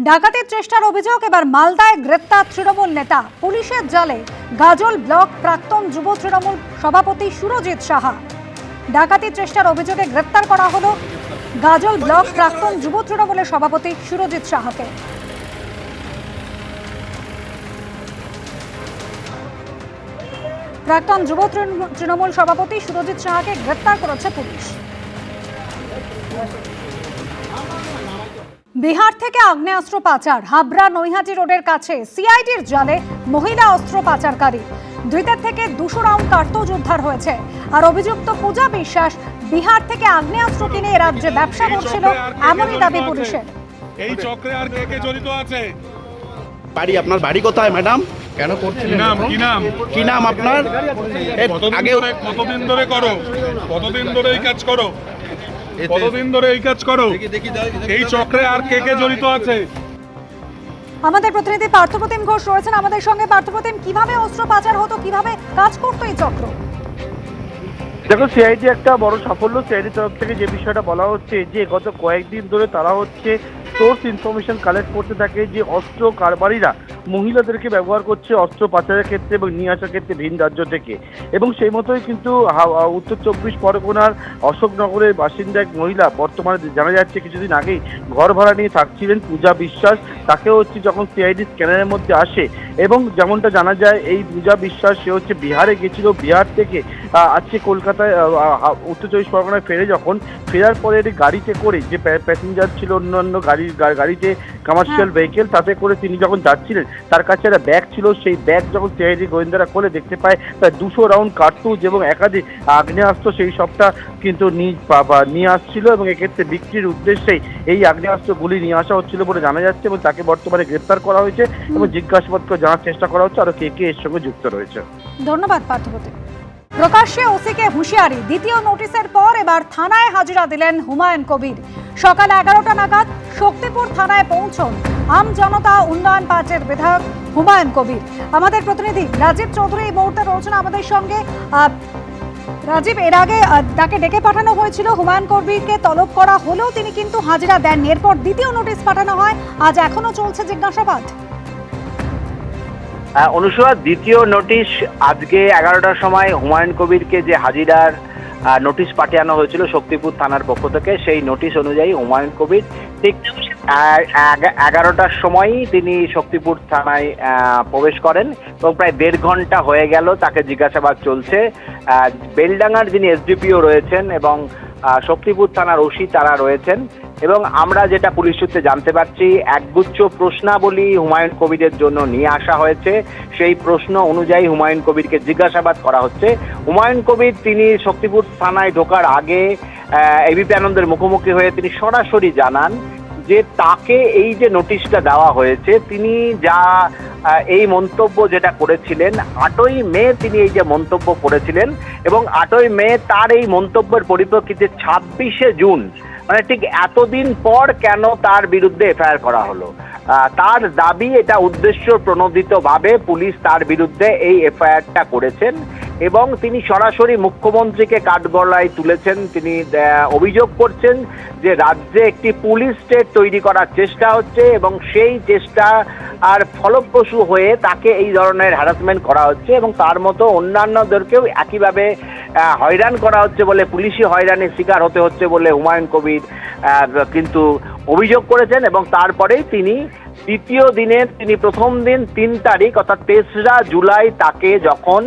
ডাকাতির চেষ্টার অভিযোগ এবার মালদায় গ্রেপ্তার তৃণমূল নেতা। পুলিশের জালে গাজল ব্লক প্রাক্তন যুব তৃণমূল সভাপতি সুরজিৎ সাহা। ডাকাতির চেষ্টার অভিযোগে গ্রেপ্তার করা হলো গাজল ব্লক প্রাক্তন যুব তৃণমূলের সভাপতি সুরজিৎ সাহাকে। প্রাক্তন যুব তৃণমূল সভাপতি সুরজিৎ সাহাকে গ্রেপ্তার করেছে পুলিশ। বিহার থেকে আগ্নেয়াস্ত্র পাচার, হাবড়া নৈহাটি রোডের কাছে সিআইডির জালে মহিলা অস্ত্র পাচারকারী। দুইটার থেকে 200 রাউন্ড কার্তুজ উদ্ধার হয়েছে। আর অভিযুক্ত পূজা বিশ্বাস বিহার থেকে আগ্নেয়াস্ত্র কিনে রাজ্যে ব্যবসা করছিল, এমনই দাবি পুলিশের। এই চক্রে আর কে কে জড়িত আছে? বাড়ি আপনার বাড়ি কোথায় ম্যাডাম? কেন করছিলেন? কি নাম আপনার? কতদিন ধরে করো? কতদিন ধরে এই কাজ করো? কতদিন ধরে এই কাজ করো? এই চক্রে আর কে কে জড়িত আছে? আমাদের প্রতিনিধি পার্থপ্রতিম ঘোষ রয়েছেন আমাদের সঙ্গে। পার্থপ্রতিম, কিভাবে অস্ত্র পাচার হতো, কিভাবে কাজ করতো এই চক্র? দেখো, সিআইডি একটা বড় সাফল্য। সিআইডি তরফ থেকে যে বিষয়টা বলা হচ্ছে যে গত কয়েকদিন ধরে তারা সোর্স ইনফরমেশন কালেক্ট করতে থাকে যে অস্ত্র কারবারিরা মহিলাদেরকে ব্যবহার করছে অস্ত্র পাচারের ক্ষেত্রে এবং নিয়ে আসার ক্ষেত্রে ভিন রাজ্য থেকে। এবং সেই মতোই কিন্তু উত্তর 24 পরগনার অশোকনগরের বাসিন্দা এক মহিলা, বর্তমানে জানা যাচ্ছে কিছুদিন আগেই ঘর ভাড়া নিয়ে থাকছিলেন, পূজা বিশ্বাস। তাকে যখন সিআইডি স্ক্যানারের মধ্যে আসে এবং যেমনটা জানা যায় এই পূজা বিশ্বাস সে বিহারে গেছিল, বিহার থেকে আজকে কলকাতায় উত্তর 24 পরগনায় ফেরার পরে একটি গাড়িতে করে, যে প্যাসেঞ্জার ছিল অন্যান্য গাড়িতে কমার্শিয়াল ভেহিকেল, তাতে করে তিনি যখন যাচ্ছিলেন তার কাছে একটা ব্যাগ ছিল। সেই ব্যাগ যখন সিআইডি গোয়েন্দারা খুলে দেখতে পায় প্রায় 200 রাউন্ড কার্তুজ এবং একাধিক আগ্নেয়াস্ত্র সেই সবটা কিন্তু নিয়ে আসছিল এবং এক্ষেত্রে বিক্রির উদ্দেশ্যেই এই আগ্নেয়াস্ত্রগুলি নিয়ে আসা হচ্ছিল বলে জানা যাচ্ছে এবং তাকে বর্তমানে গ্রেপ্তার করা হয়েছে এবং জিজ্ঞাসাবাদ করে জানার চেষ্টা করা হচ্ছে আরো কে কে এর সঙ্গে যুক্ত রয়েছে। ধন্যবাদ পার্থপ্রতিম। প্রকাশ্যে ওসিকে হুঁশিয়ারি, দ্বিতীয় নোটিশের পর এবার থানায় হাজিরা দিলেন হুমায়ুন কবির। সকাল 11টা নাগাদ শক্তিপুর থানায় পৌঁছন আম জনতা উন্নয়ন পার্টির বিধায়ক হুমায়ুন কবির। আমাদের প্রতিনিধি রাজীব চৌধুরী এই মুহূর্তে রয়েছেন আমাদের সঙ্গে। রাজীব, এর আগে তাকে ডেকে পাঠানো হয়েছিল, হুমায়ুন কবিরকে তলব করা হলেও তিনি কিন্তু হাজিরা দেননি। এরপর দ্বিতীয় নোটিশ পাঠানো হয়, আজ এখনো চলছে জিজ্ঞাসাবাদ। অনুসূয়া, দ্বিতীয় নোটিশ আজকে 11টার সময় হুমায়ুন কবিরকে যে হাজিরার নোটিশ পাঠানো হয়েছিল শক্তিপুর থানার পক্ষ থেকে, সেই নোটিশ অনুযায়ী হুমায়ুন কবির ঠিক 11টার সময়ই তিনি শক্তিপুর থানায় প্রবেশ করেন এবং প্রায় 1.5 ঘন্টা হয়ে গেল তাকে জিজ্ঞাসাবাদ চলছে। বেলডাঙ্গার যিনি এসডিপিও রয়েছেন এবং শক্তিপুর থানার ওসি তারা রয়েছেন এবং আমরা যেটা পুলিশ সূত্রে জানতে পারছি, একগুচ্ছ প্রশ্নাবলী হুমায়ুন কবিরের জন্য নিয়ে আসা হয়েছে। সেই প্রশ্ন অনুযায়ী হুমায়ুন কবিরকে জিজ্ঞাসাবাদ করা হচ্ছে। হুমায়ুন কবির তিনি শক্তিপুর থানায় ঢোকার আগে এবিপি আনন্দের মুখোমুখি হয়ে তিনি সরাসরি জানান যে তাকে এই যে নোটিশটা দেওয়া হয়েছে, তিনি যা এই মন্তব্য যেটা করেছিলেন 8ই মে তিনি এই যে মন্তব্য করেছিলেন এবং 8ই মে তার এই মন্তব্যের পরিপ্রেক্ষিতে 26শে জুন, মানে ঠিক এতদিন পর কেন তার বিরুদ্ধে এফআইআর করা হলো। তার দাবি এটা উদ্দেশ্য প্রণোদিতভাবে পুলিশ তার বিরুদ্ধে এই এফআইআরটা করেছেন এবং তিনি সরাসরি মুখ্যমন্ত্রীকে কাঠগড়ায় তুলেছেন। তিনি অভিযোগ করছেন যে রাজ্যে একটি পুলিশ স্টেট তৈরি করার চেষ্টা হচ্ছে এবং সেই চেষ্টা আর ফলপ্রসূ হয়ে তাকে এই ধরনের হ্যারাসমেন্ট করা হচ্ছে এবং তার মতো অন্যান্যদেরকেও একইভাবে হয়রান করা হচ্ছে বলে, পুলিশি হয়রানির শিকার হতে হচ্ছে বলে হুমায়ুন কবির কিন্তু অভিযোগ করেছেন। এবং তারপরেই তিনি দ্বিতীয় দিনের প্রথম দিন 3 তারিখ অর্থাৎ 3রা জুলাই তাকে যখন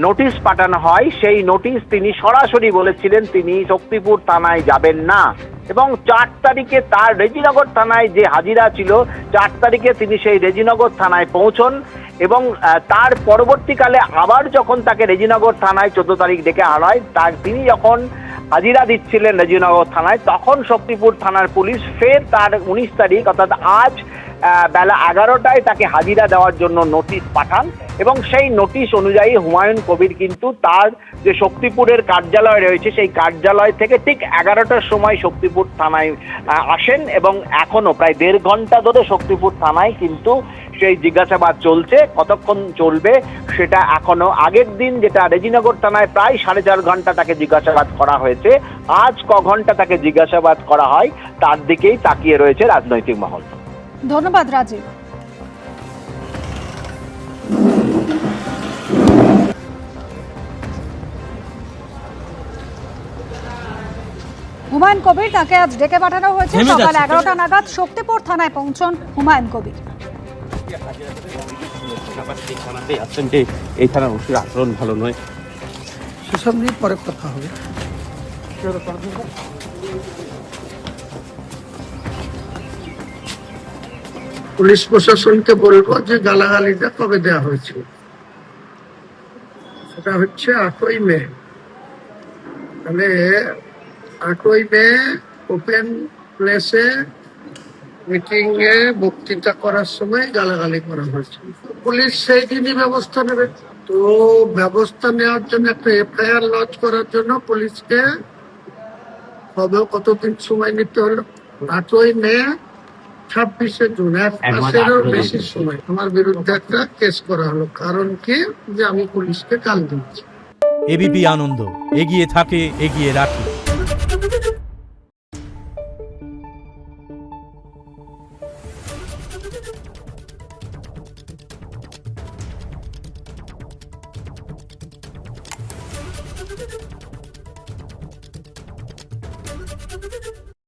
নোটিশ পাঠানো হয়, সেই নোটিশ তিনি সরাসরি বলেছিলেন তিনি শক্তিপুর থানায় যাবেন না এবং 4 তারিখে তার রেজিনগর থানায় যে হাজিরা ছিল, 4 তারিখে তিনি সেই রেজিনগর থানায় পৌঁছন এবং তার পরবর্তীকালে আবার যখন তাকে রেজিনগর থানায় 14 তারিখ ডেকে আনা হয়, তিনি যখন হাজিরা দিচ্ছিলেন রেজিনগর থানায়, তখন শক্তিপুর থানার পুলিশ ফের তার 19 তারিখ অর্থাৎ আজ বেলা 11টায় তাকে হাজিরা দেওয়ার জন্য নোটিশ পাঠান এবং সেই নোটিশ অনুযায়ী হুমায়ুন কবির কিন্তু তার যে শক্তিপুরের কার্যালয় রয়েছে সেই কার্যালয় থেকে ঠিক 11টার সময় শক্তিপুর থানায় আসেন এবং এখনো প্রায় 1.5 ঘন্টা ধরে শক্তিপুর থানায় কিন্তু সেই জিজ্ঞাসাবাদ চলছে। কতক্ষণ চলবে সেটা এখনো, আগের দিন যেটা রেজিনগর থানায় প্রায় 4.5 ঘন্টা তাকে জিজ্ঞাসাবাদ করা হয়েছে, আজ ক ঘন্টা তাকে জিজ্ঞাসাবাদ করা হয় তার দিকেই তাকিয়ে রয়েছে রাজনৈতিক মহল। ধন্যবাদ রাজীব। হুমায়ুন কবির, তাকে আজ ডেকে পাঠানো হয়েছে। সকাল 11টা নাগাদ শক্তিপুর থানায় পৌঁছন হুমায়ুন কবির। এই থানার ওসির আচরণ ভালো নয়, সেসব নিয়ে পরে কথা হবে। পুলিশ প্রশাসনকে বলবো যে গালাগালিটা কবে দেওয়া হয়েছিল, সেটা হচ্ছে 8ই মে। তাহলে 8ই মে ওপেন প্লেসে মিটিং এ বক্তৃতা করার সময় গালাগালি করা হয়েছিল। পুলিশ সেই দিনই ব্যবস্থা নেবে। তো ব্যবস্থা নেওয়ার জন্য একটা এফআইআর লঞ্চ করার জন্য পুলিশকে হবে কতদিন সময় নিতে হলো? 8ই মে 26শে জুন, 1 মাসেরও বেশি সময় আমার বিরুদ্ধে একটা কেস করা হলো। কারণ কি? যে আমি পুলিশকে কাল দিচ্ছি। এবিপি আনন্দ, এগিয়ে থাকে, এগিয়ে রাখে।